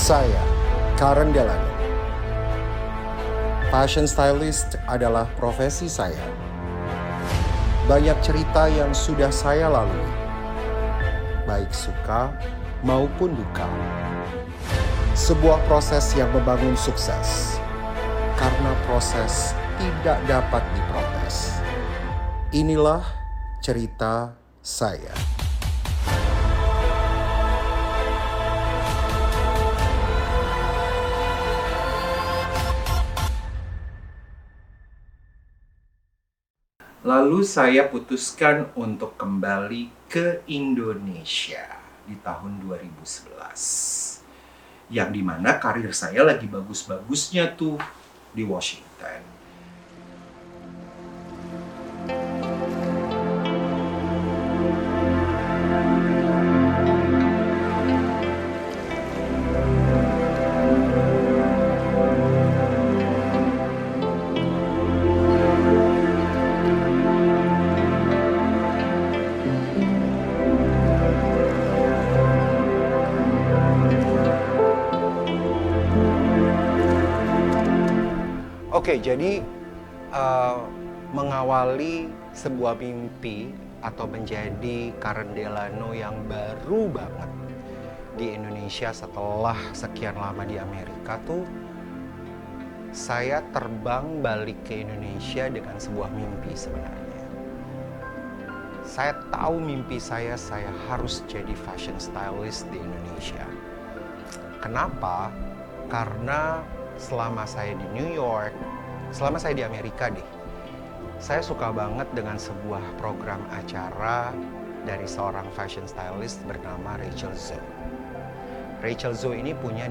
Saya, Karen Delano. Fashion stylist adalah profesi saya. Banyak cerita yang sudah saya lalui, baik suka maupun duka. Sebuah proses yang membangun sukses, karena proses tidak dapat diprotes. Inilah cerita saya. Lalu saya putuskan untuk kembali ke Indonesia di tahun 2011. Yang dimana karir saya lagi bagus-bagusnya tuh di Washington. Oke, jadi mengawali sebuah mimpi atau menjadi Karen Delano yang baru banget di Indonesia setelah sekian lama di Amerika tuh, saya terbang balik ke Indonesia dengan sebuah mimpi sebenarnya. Saya tahu mimpi saya harus jadi fashion stylist di Indonesia. Kenapa? Karena selama saya di New York, selama saya di Amerika deh, saya suka banget dengan sebuah program acara dari seorang fashion stylist bernama Rachel Zoe. Rachel Zoe ini punya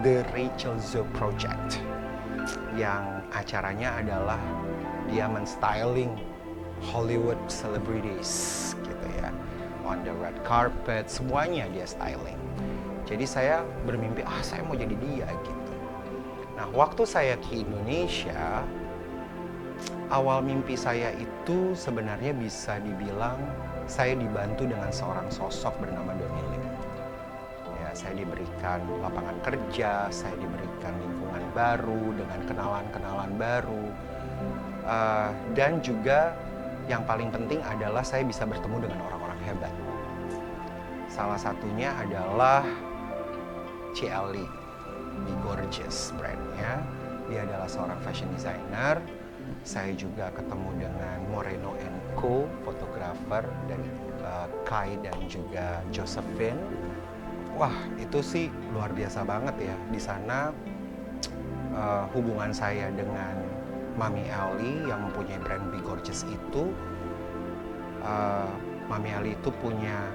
The Rachel Zoe Project, yang acaranya adalah dia men-styling Hollywood celebrities gitu ya, on the red carpet, semuanya dia styling. Jadi saya bermimpi, saya mau jadi dia gitu. Nah, waktu saya ke Indonesia, awal mimpi saya itu sebenarnya bisa dibilang saya dibantu dengan seorang sosok bernama Donnie Lim. Ya, saya diberikan lapangan kerja, saya diberikan lingkungan baru dengan kenalan-kenalan baru, dan juga yang paling penting adalah saya bisa bertemu dengan orang-orang hebat. Salah satunya adalah Cieli Be Gorgeous brandnya. Dia adalah seorang fashion designer. Saya juga ketemu dengan Moreno & Co, fotografer, dan Kai dan juga Josephine. Wah, itu sih luar biasa banget ya. Di sana hubungan saya dengan Mami Ellie yang mempunyai brand Be Gorgeous itu, Mami Ellie itu punya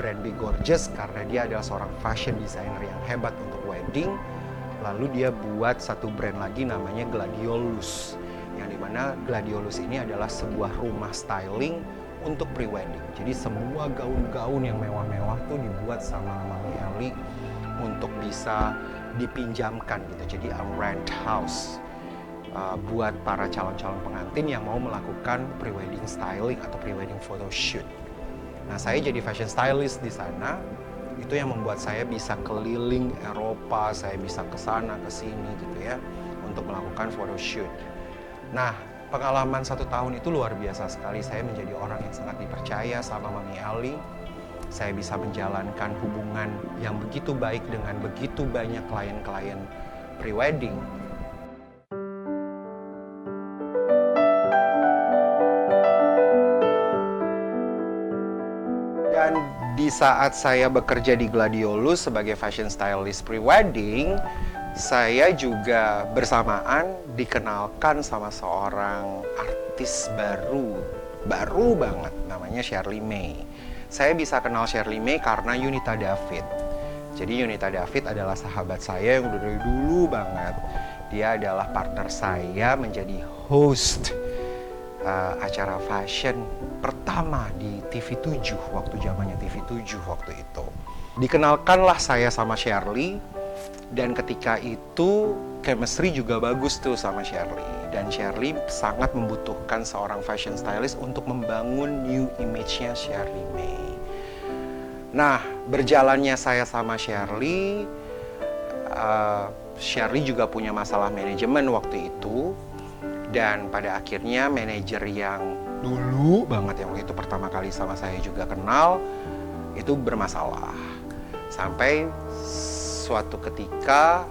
brand Be Gorgeous karena dia adalah seorang fashion designer yang hebat untuk wedding. Lalu dia buat satu brand lagi namanya Gladiolus, yang dimana Gladiolus ini adalah sebuah rumah styling untuk pre-wedding. Jadi semua gaun-gaun yang mewah-mewah tuh dibuat sama Mami Ellie untuk bisa dipinjamkan gitu. Jadi a rent house buat para calon-calon pengantin yang mau melakukan pre-wedding styling atau pre-wedding photo shoot. Nah, saya jadi fashion stylist di sana. Itu yang membuat saya bisa keliling Eropa, saya bisa ke sana ke sini gitu ya, untuk melakukan photo shoot. Nah, pengalaman 1 tahun itu luar biasa sekali. Saya menjadi orang yang sangat dipercaya sama Mami Ellie. Saya bisa menjalankan hubungan yang begitu baik dengan begitu banyak klien-klien pre-wedding. Dan di saat saya bekerja di Gladiolus sebagai fashion stylist pre-wedding, saya juga bersamaan dikenalkan sama seorang artis baru banget, namanya Shirley May. Saya bisa kenal Shirley May karena Yunita David. Jadi Yunita David adalah sahabat saya yang udah dari dulu banget. Dia adalah partner saya menjadi host acara fashion pertama di TV7 waktu zamannya TV7 waktu itu. Dikenalkanlah saya sama Shirley, dan ketika itu chemistry juga bagus tuh sama Shirley. Dan Shirley sangat membutuhkan seorang fashion stylist untuk membangun new image-nya Shirley May. Nah, berjalannya saya sama Shirley, Shirley juga punya masalah manajemen waktu itu, dan pada akhirnya manajer yang dulu banget yang waktu itu pertama kali sama saya juga kenal itu bermasalah. Sampai suatu ketika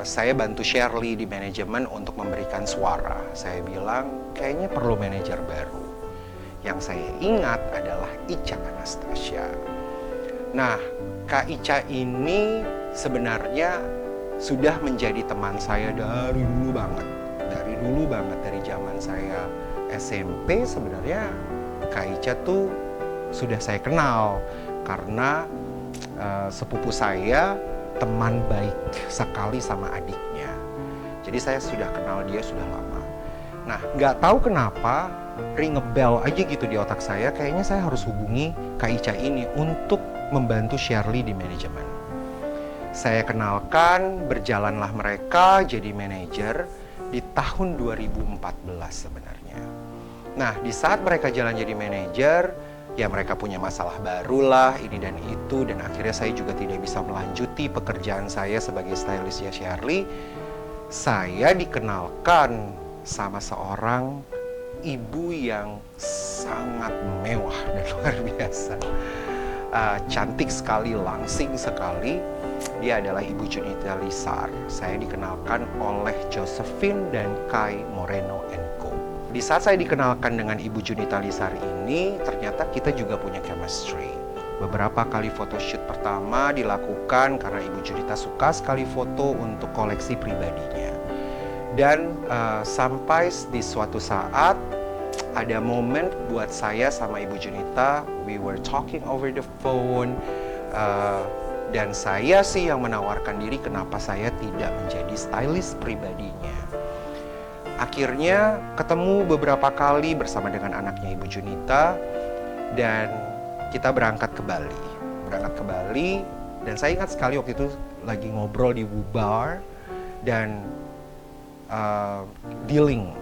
saya bantu Shirley di manajemen untuk memberikan suara. Saya bilang kayaknya perlu manajer baru. Yang saya ingat adalah Ica Anastasia. Nah, Kak Ica ini sebenarnya sudah menjadi teman saya dari dulu banget. Dari zaman saya SMP sebenarnya Kak Ica tuh sudah saya kenal karena sepupu saya teman baik sekali sama adiknya. Jadi saya sudah kenal dia sudah lama. Nah, nggak tahu kenapa ring a bell aja gitu di otak saya, kayaknya saya harus hubungi Kak Ica ini untuk membantu Shirley di manajemen. Saya kenalkan, berjalanlah mereka jadi manajer di tahun 2014 sebenarnya. Nah, di saat mereka jalan jadi manajer, ya mereka punya masalah barulah ini dan itu, dan akhirnya saya juga tidak bisa melanjuti pekerjaan saya sebagai stylistnya Shirley. Saya dikenalkan sama seorang ibu yang sangat mewah dan luar biasa. Cantik sekali, langsing sekali. Dia adalah Ibu Junita Lizar. Saya dikenalkan oleh Josephine dan Kai Moreno & Co. Di saat saya dikenalkan dengan Ibu Junita Lizar ini, ternyata kita juga punya chemistry. Beberapa kali photoshoot pertama dilakukan karena Ibu Junita suka sekali foto untuk koleksi pribadinya. Dan sampai di suatu saat ada momen buat saya sama Ibu Junita, we were talking over the phone, dan saya sih yang menawarkan diri kenapa saya tidak menjadi stylist pribadinya. Akhirnya ketemu beberapa kali bersama dengan anaknya Ibu Junita, dan kita berangkat ke Bali. Dan saya ingat sekali waktu itu lagi ngobrol di Bar dan dealing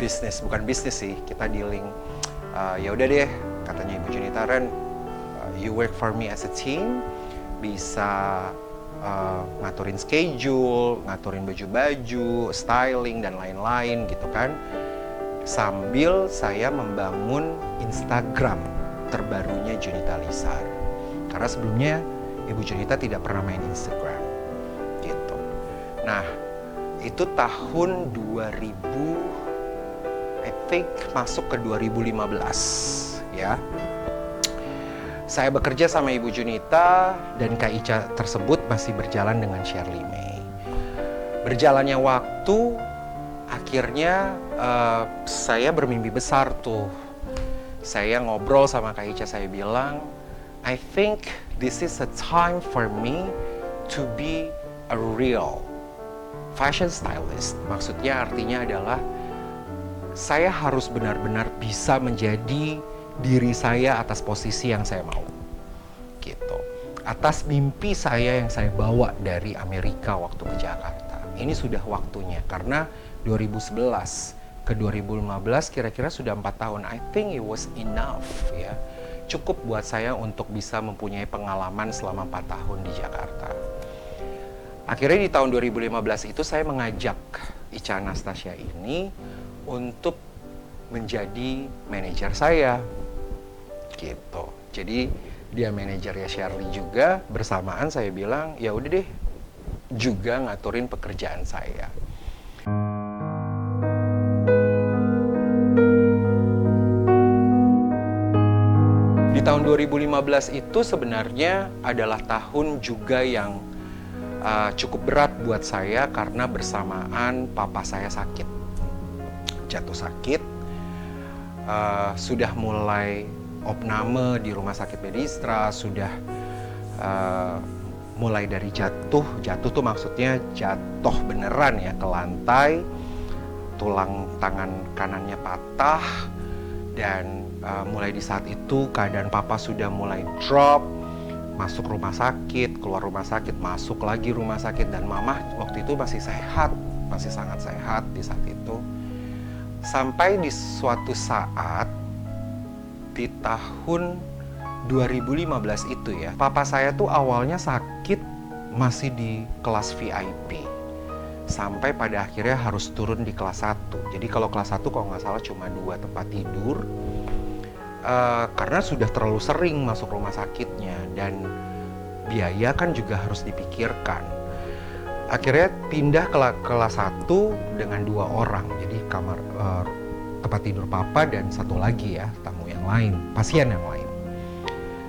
bisnis, bukan bisnis sih, kita dealing. Ya udah deh, katanya Ibu Junita, Ren, you work for me as a team, bisa ngaturin schedule, ngaturin baju-baju, styling dan lain-lain gitu kan. Sambil saya membangun Instagram terbarunya Junita Lizar. Karena sebelumnya Ibu Junita tidak pernah main Instagram gitu. Nah, itu tahun 2000, I think masuk ke 2015 ya. Saya bekerja sama Ibu Junita dan Kak Ica tersebut masih berjalan dengan Shirley May. Berjalannya waktu, akhirnya saya bermimpi besar tuh. Saya ngobrol sama Kak Ica, saya bilang, I think this is a time for me to be a real fashion stylist. Maksudnya artinya adalah saya harus benar-benar bisa menjadi diri saya atas posisi yang saya mau, gitu. Atas mimpi saya yang saya bawa dari Amerika waktu ke Jakarta. Ini sudah waktunya, karena 2011 ke 2015 kira-kira sudah 4 tahun. I think it was enough ya. Cukup buat saya untuk bisa mempunyai pengalaman selama 4 tahun di Jakarta. Akhirnya di tahun 2015 itu saya mengajak Ica Anastasia ini untuk menjadi manajer saya, gitu. Jadi dia manajernya Shirley juga, bersamaan saya bilang ya udah deh, juga ngaturin pekerjaan saya. Di tahun 2015 itu sebenarnya adalah tahun juga yang cukup berat buat saya karena bersamaan papa saya sakit. Jatuh sakit, sudah mulai opname di rumah sakit Medistra, sudah mulai dari jatuh tuh maksudnya jatuh beneran ya ke lantai, tulang tangan kanannya patah, dan mulai di saat itu keadaan papa sudah mulai drop, masuk rumah sakit, keluar rumah sakit, masuk lagi rumah sakit, dan mama waktu itu masih sehat, masih sangat sehat di saat itu. Sampai di suatu saat di tahun 2015 itu ya, papa saya tuh awalnya sakit masih di kelas VIP. Sampai pada akhirnya harus turun di kelas 1. Jadi kalau kelas 1 kalau nggak salah cuma 2 tempat tidur. Karena sudah terlalu sering masuk rumah sakitnya dan biaya kan juga harus dipikirkan. Akhirnya pindah ke kelas 1 dengan 2 orang. Jadi kamar tempat tidur papa dan satu lagi ya, tamu yang lain, pasien yang lain.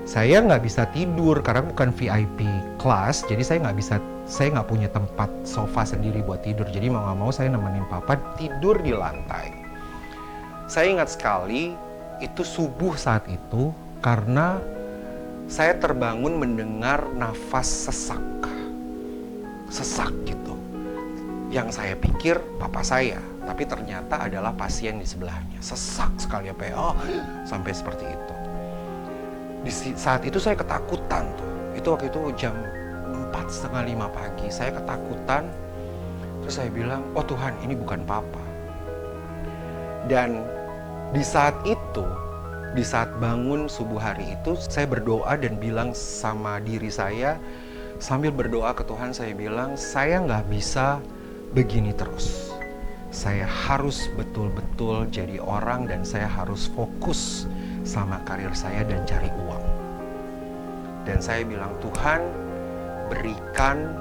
Saya nggak bisa tidur karena bukan VIP kelas, jadi saya nggak punya tempat sofa sendiri buat tidur. Jadi mau nggak mau saya nemenin papa tidur di lantai. Saya ingat sekali itu subuh saat itu karena saya terbangun mendengar nafas sesak gitu. Yang saya pikir papa saya, tapi ternyata adalah pasien di sebelahnya. Sesak sekali apa ya, sampai seperti itu. Di saat itu saya ketakutan tuh. Itu waktu itu jam 4:30 pagi. Saya ketakutan. Terus saya bilang, oh Tuhan, ini bukan papa. Dan di saat itu, di saat bangun subuh hari itu, saya berdoa dan bilang sama diri saya, sambil berdoa ke Tuhan, saya bilang, saya nggak bisa begini terus. Saya harus betul-betul jadi orang dan saya harus fokus sama karir saya dan cari uang. Dan saya bilang, Tuhan, berikan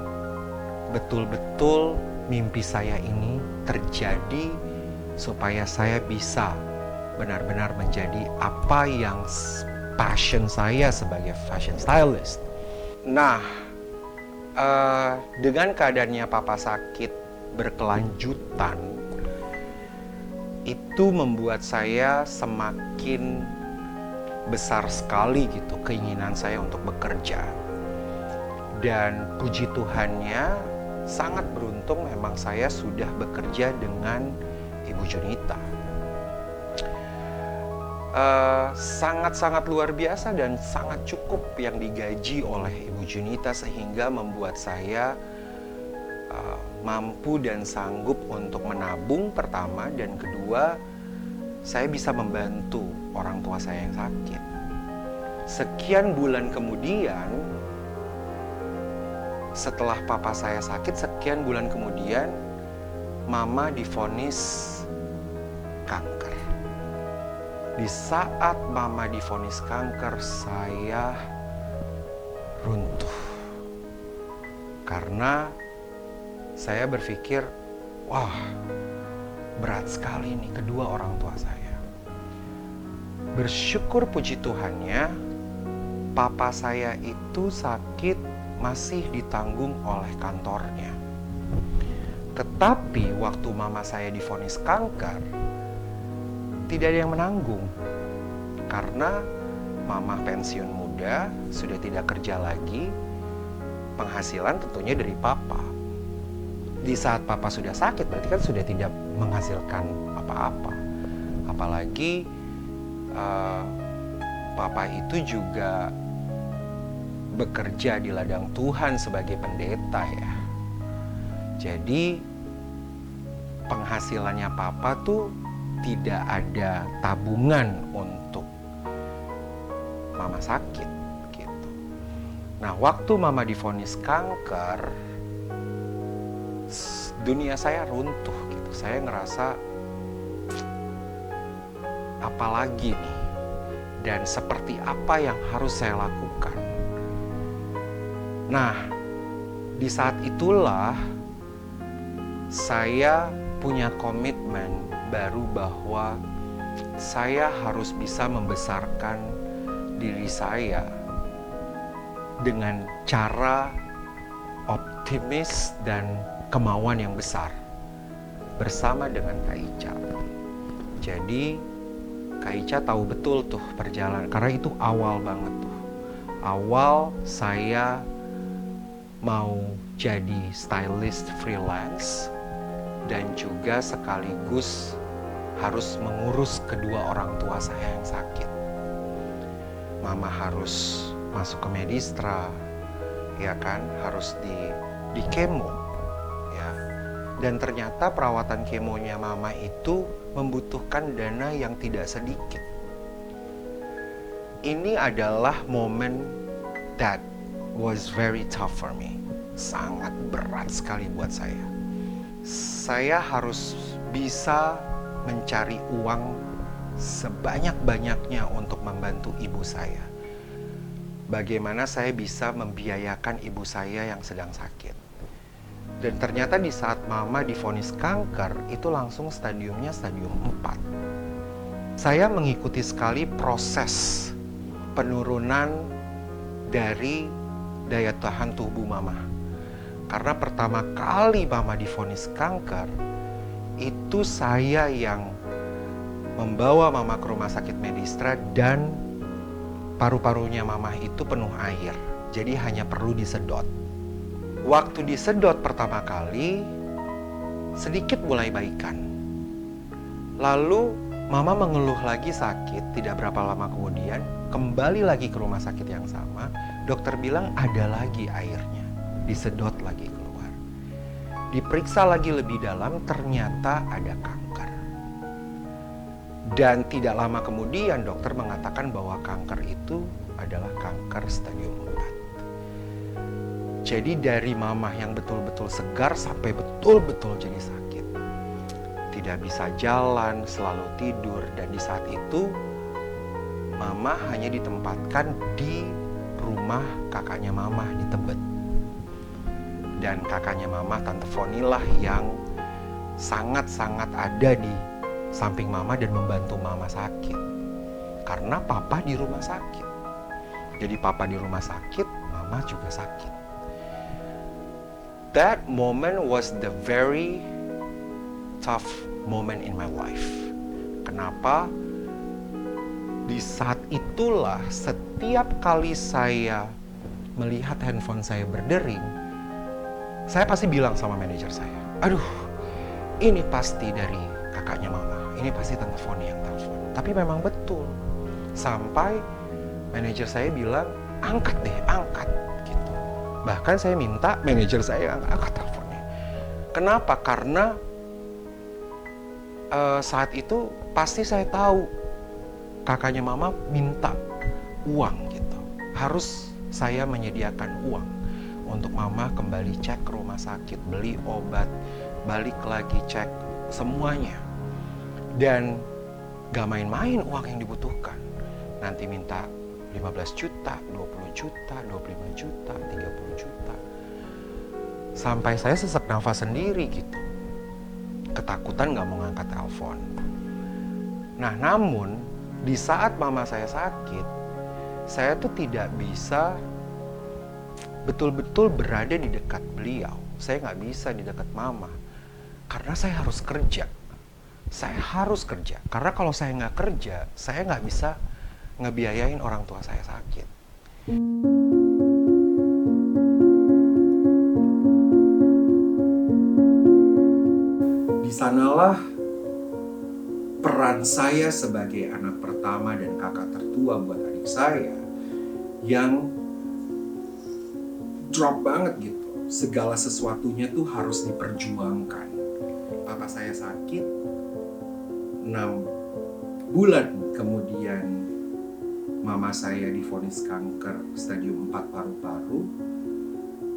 betul-betul mimpi saya ini terjadi supaya saya bisa benar-benar menjadi apa yang passion saya sebagai fashion stylist. Nah, dengan keadaannya papa sakit berkelanjutan, itu membuat saya semakin besar sekali gitu keinginan saya untuk bekerja. Dan puji Tuhannya, sangat beruntung memang saya sudah bekerja dengan Ibu Junita. Sangat-sangat luar biasa dan sangat cukup yang digaji oleh Ibu Junita sehingga membuat saya mampu dan sanggup untuk menabung pertama, dan kedua saya bisa membantu orang tua saya yang sakit. Sekian bulan kemudian, setelah papa saya sakit, sekian bulan kemudian mama divonis kanker. Di saat mama divonis kanker, saya runtuh. Karena saya berpikir, wah, berat sekali nih kedua orang tua saya. Bersyukur puji Tuhannya, papa saya itu sakit masih ditanggung oleh kantornya. Tetapi waktu mama saya divonis kanker, tidak ada yang menanggung. Karena mama pensiun muda, sudah tidak kerja lagi, penghasilan tentunya dari papa. Di saat papa sudah sakit, berarti kan sudah tidak menghasilkan apa-apa. Apalagi papa itu juga bekerja di ladang Tuhan sebagai pendeta ya. Jadi penghasilannya papa tuh tidak ada tabungan untuk mama sakit gitu. Nah, waktu mama divonis kanker, dunia saya runtuh gitu. Saya ngerasa apalagi nih, dan seperti apa yang harus saya lakukan. Nah, di saat itulah saya punya komitmen baru bahwa saya harus bisa membesarkan diri saya dengan cara optimis dan kemauan yang besar bersama dengan Kak Ica. Jadi Kak Ica tahu betul tuh perjalanan, karena itu awal banget tuh. Awal saya mau jadi stylist freelance dan juga sekaligus harus mengurus kedua orang tua saya yang sakit. Mama harus masuk ke Medistra, ya kan, harus di kemo, ya. Dan ternyata perawatan kemonya mama itu membutuhkan dana yang tidak sedikit. Ini adalah momen that was very tough for me. sangat berat sekali buat saya. Saya harus bisa mencari uang sebanyak-banyaknya untuk membantu ibu saya. Bagaimana saya bisa membiayakan ibu saya yang sedang sakit. Dan ternyata di saat mama divonis kanker, itu langsung stadiumnya stadium 4. Saya mengikuti sekali proses penurunan dari daya tahan tubuh mama. Karena pertama kali mama divonis kanker, itu saya yang membawa mama ke rumah sakit Medistra dan paru-parunya mama itu penuh air. Jadi hanya perlu disedot. Waktu disedot pertama kali, sedikit mulai baikan. Lalu mama mengeluh lagi sakit, tidak berapa lama kemudian kembali lagi ke rumah sakit yang sama. Dokter bilang ada lagi airnya, disedot lagi keluar. Diperiksa lagi lebih dalam, ternyata ada kanker. Dan tidak lama kemudian dokter mengatakan bahwa kanker itu adalah kanker stadium 4. Jadi dari mama yang betul-betul segar sampai betul-betul jadi sakit. Tidak bisa jalan, selalu tidur. Dan di saat itu mama hanya ditempatkan di rumah kakaknya mama di Tebet. Dan kakaknya mama, Tante Fonilah yang sangat-sangat ada di samping mama dan membantu mama sakit. Karena papa di rumah sakit. Jadi papa di rumah sakit, mama juga sakit. That moment was the very tough moment in my life. Kenapa? Di saat itulah setiap kali saya melihat handphone saya berdering, saya pasti bilang sama manajer saya, aduh, ini pasti dari kakaknya mama, ini pasti Tante Foni yang telepon. Tapi memang betul. Sampai manajer saya bilang, angkat deh, angkat. Gitu. Bahkan saya minta manajer saya angkat teleponnya. Kenapa? Karena saat itu pasti saya tahu kakaknya mama minta uang gitu. Harus saya menyediakan uang untuk mama kembali cek ke rumah sakit, beli obat, balik lagi cek semuanya. Dan gak main-main uang yang dibutuhkan. Nanti minta 15 juta, 20 juta, 25 juta, 30 juta. Sampai saya sesak nafas sendiri gitu. Ketakutan gak mau ngangkat telepon. Nah namun di saat mama saya sakit, saya tuh tidak bisa betul-betul berada di dekat beliau. Saya gak bisa di dekat mama. Karena saya harus kerja. Saya harus kerja. Karena kalau saya gak kerja, saya gak bisa ngebiayain orang tua saya sakit. Di sanalah peran saya sebagai anak pertama dan kakak tertua buat adik saya yang drop banget gitu. Segala sesuatunya tuh harus diperjuangkan. Papa saya sakit 6 bulan kemudian mama saya divonis kanker stadium 4 paru-paru.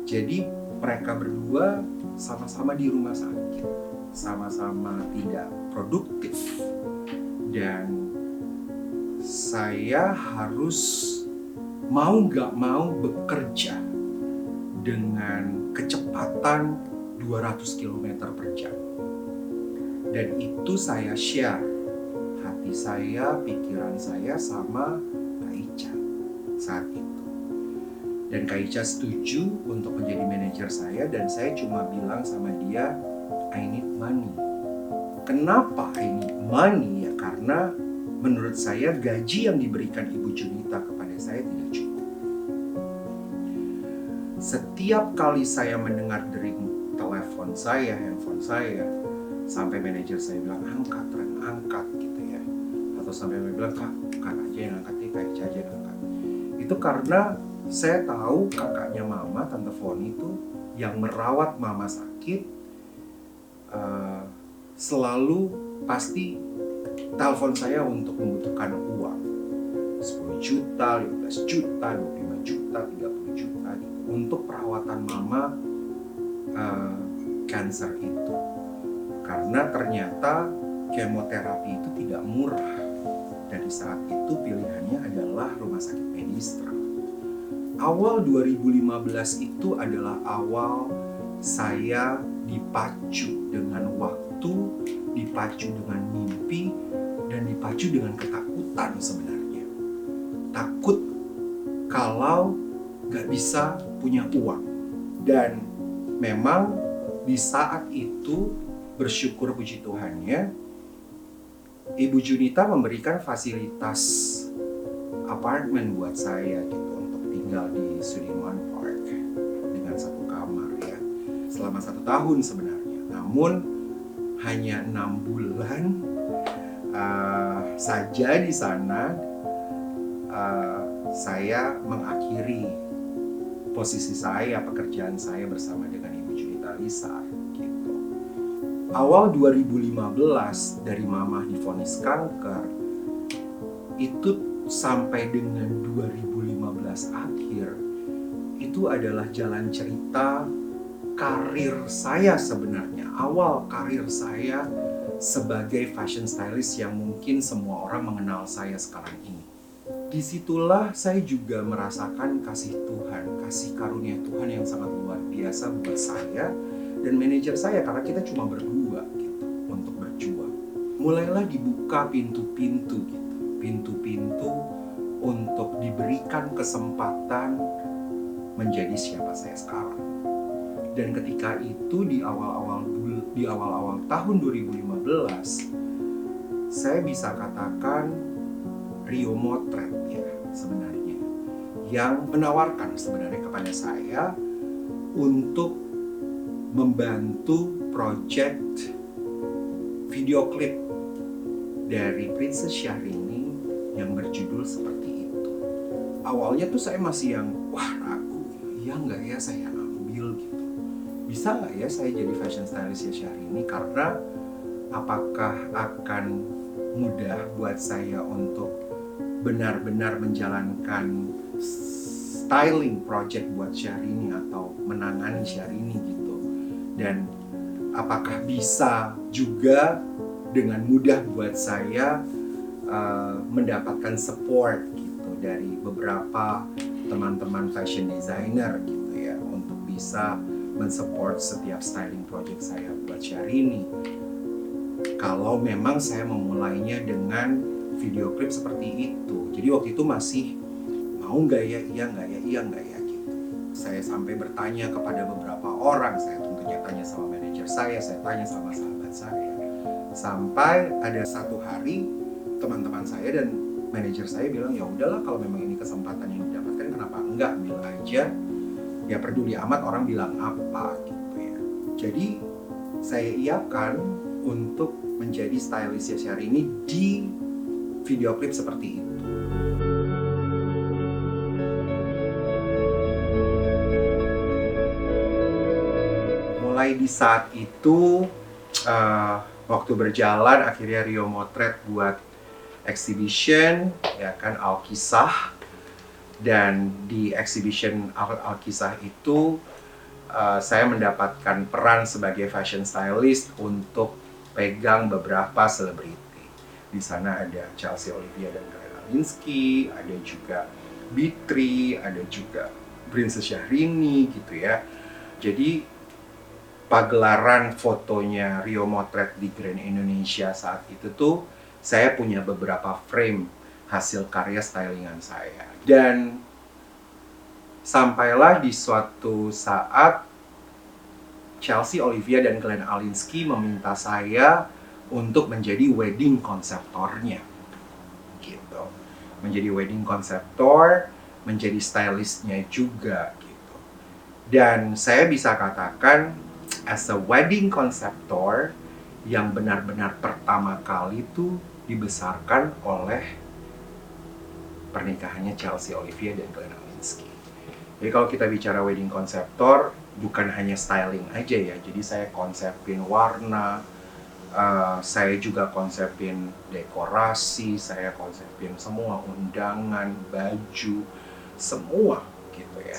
Jadi mereka berdua sama-sama di rumah sakit, sama-sama tidak produktif. Dan saya harus mau gak mau bekerja dengan kecepatan 200 km per jam. Dan itu saya share hati saya, pikiran saya sama Kak Ica saat itu. Dan Kak Ica setuju untuk menjadi manajer saya dan saya cuma bilang sama dia, I need money. Kenapa I need money? Ya karena menurut saya gaji yang diberikan Ibu Junita kepada saya tidak cukup. Setiap kali saya mendengar dering telepon saya, handphone saya, sampai manajer saya bilang, angkat Ren, angkat gitu ya. Atau sampai dia bilang, kak aja yang angkat nih, Kak Ica aja yang angkat. Itu karena saya tahu kakaknya mama, Tante Foni itu yang merawat mama sakit, selalu pasti telepon saya untuk membutuhkan uang 10 juta, 15 juta, 25 juta, 30 juta gitu, untuk perawatan mama cancer itu. Karena ternyata kemoterapi itu tidak murah. Dari saat itu pilihannya adalah rumah sakit Medistra. Awal 2015 itu adalah awal saya dipacu dengan waktu, dipacu dengan mimpi, dan dipacu dengan ketakutan sebenarnya. Takut kalau gak bisa punya uang. Dan memang di saat itu bersyukur puji Tuhannya, Ibu Junita memberikan fasilitas apartemen buat saya gitu untuk tinggal di Sudirman Park dengan 1 kamar ya selama 1 tahun sebenarnya. Namun hanya 6 bulan saja di sana saya mengakhiri posisi saya, pekerjaan saya bersama dengan Ibu Junita Lisa gitu. Awal 2015 dari Mama divonis kanker itu sampai dengan 2015 akhir itu adalah jalan cerita karir saya sebenarnya. Awal karir saya sebagai fashion stylist yang mungkin semua orang mengenal saya sekarang ini. Disitulah saya juga merasakan kasih Tuhan, kasih karunia Tuhan yang sangat luar biasa buat saya dan manajer saya, karena kita cuma berdua gitu untuk berjuang. Mulailah dibuka pintu-pintu gitu, pintu-pintu untuk diberikan kesempatan menjadi siapa saya sekarang. Dan ketika itu di awal-awal tahun 2015, saya bisa katakan Rio Motret ya sebenarnya yang menawarkan sebenarnya kepada saya untuk membantu project video klip dari Princess Syahrini yang berjudul seperti itu. Awalnya tuh saya masih yang ragu, iya nggak ya saya ambil gitu, bisa nggak ya saya jadi fashion stylist ya Syahrini, karena apakah akan mudah buat saya untuk benar-benar menjalankan styling project buat Syahrini atau menangani Syahrini gitu. Dan apakah bisa juga dengan mudah buat saya mendapatkan support gitu dari beberapa teman-teman fashion designer gitu ya untuk bisa mensupport setiap styling project saya buat Syahrini. Kalau memang saya memulainya dengan video klip seperti itu. Jadi waktu itu masih mau nggak ya, iya nggak ya gitu. Saya sampai bertanya kepada beberapa orang, saya tentunya tanya sama manajer saya tanya sama sahabat saya. Sampai ada satu hari teman-teman saya dan manajer saya bilang, ya udahlah kalau memang ini kesempatan yang didapatkan kenapa enggak, ambil aja. Ya peduli amat orang bilang apa gitu ya. Jadi saya iakan untuk menjadi stylist Syahrini di video klip seperti itu. Mulai di saat itu, waktu berjalan akhirnya Rio Motret buat exhibition, ya kan, Alkisah. Dan di exhibition Alkisah itu, saya mendapatkan peran sebagai fashion stylist untuk pegang beberapa selebriti. Di sana ada Chelsea Olivia dan Glenn Alinsky, ada juga Bitri, ada juga Princess Syahrini gitu ya. Jadi pagelaran fotonya Rio Motret di Grand Indonesia saat itu tuh saya punya beberapa frame hasil karya stylingan saya. Dan sampailah di suatu saat Chelsea Olivia dan Glenn Alinsky meminta saya untuk menjadi wedding konseptornya gitu. Menjadi wedding konseptor, menjadi stylistnya juga gitu. Dan saya bisa katakan as a wedding konseptor yang benar-benar pertama kali itu dibesarkan oleh pernikahannya Chelsea Olivia dan Glenn Alinsky. Jadi kalau kita bicara wedding konseptor, bukan hanya styling aja ya. Jadi saya konsepin warna, saya juga konsepin dekorasi, saya konsepin semua undangan, baju, semua gitu ya.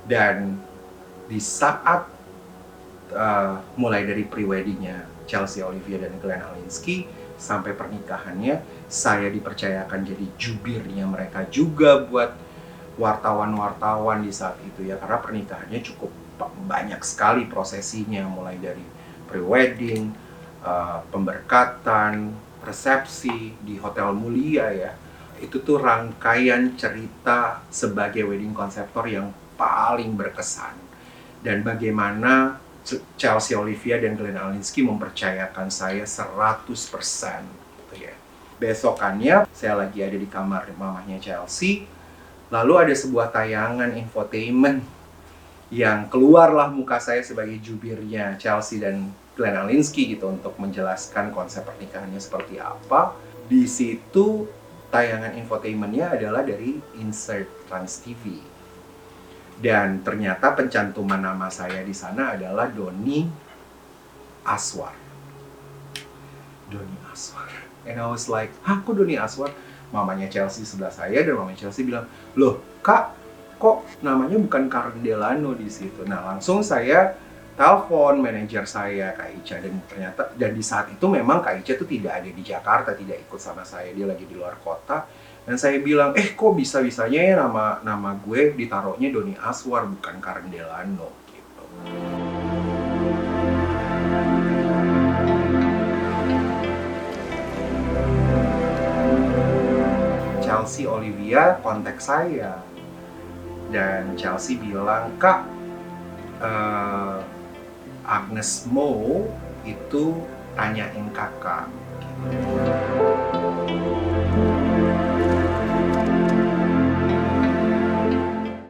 Dan di saat mulai dari pre-weddingnya Chelsea Olivia dan Glenn Alinsky sampai pernikahannya, saya dipercayakan jadi jubirnya mereka juga buat wartawan-wartawan di saat itu ya, karena pernikahannya cukup banyak sekali prosesinya, mulai dari pre-wedding, pemberkatan, resepsi di Hotel Mulia ya. Itu tuh rangkaian cerita sebagai wedding konseptor yang paling berkesan. Dan bagaimana Chelsea Olivia dan Glenn Alinsky mempercayakan saya 100% gitu ya. Besokannya saya lagi ada di kamar mamahnya Chelsea, lalu ada sebuah tayangan infotainment yang keluarlah muka saya sebagai jubirnya Chelsea dan Glenn Alinsky gitu untuk menjelaskan konsep pernikahannya seperti apa. Di situ tayangan infotainmentnya adalah dari Insert Trans TV. Dan ternyata pencantuman nama saya di sana adalah Doni Aswar. Doni Aswar. And I was like, hah kok Doni Aswar? Mamanya Chelsea sebelah saya dan mamanya Chelsea bilang, loh kak, kok namanya bukan Karen Delano di situ. Nah langsung saya telepon manajer saya Kak Ica, dan ternyata di saat itu memang Kak Ica tuh tidak ada di Jakarta, tidak ikut sama saya, dia lagi di luar kota. Dan saya bilang, kok bisa-bisanya ya nama gue ditaruhnya Doni Aswar bukan Karen Delano gitu. Chelsea Olivia kontak saya dan Chelsea bilang, Kak, Agnes Mo itu tanyain kakak gitu.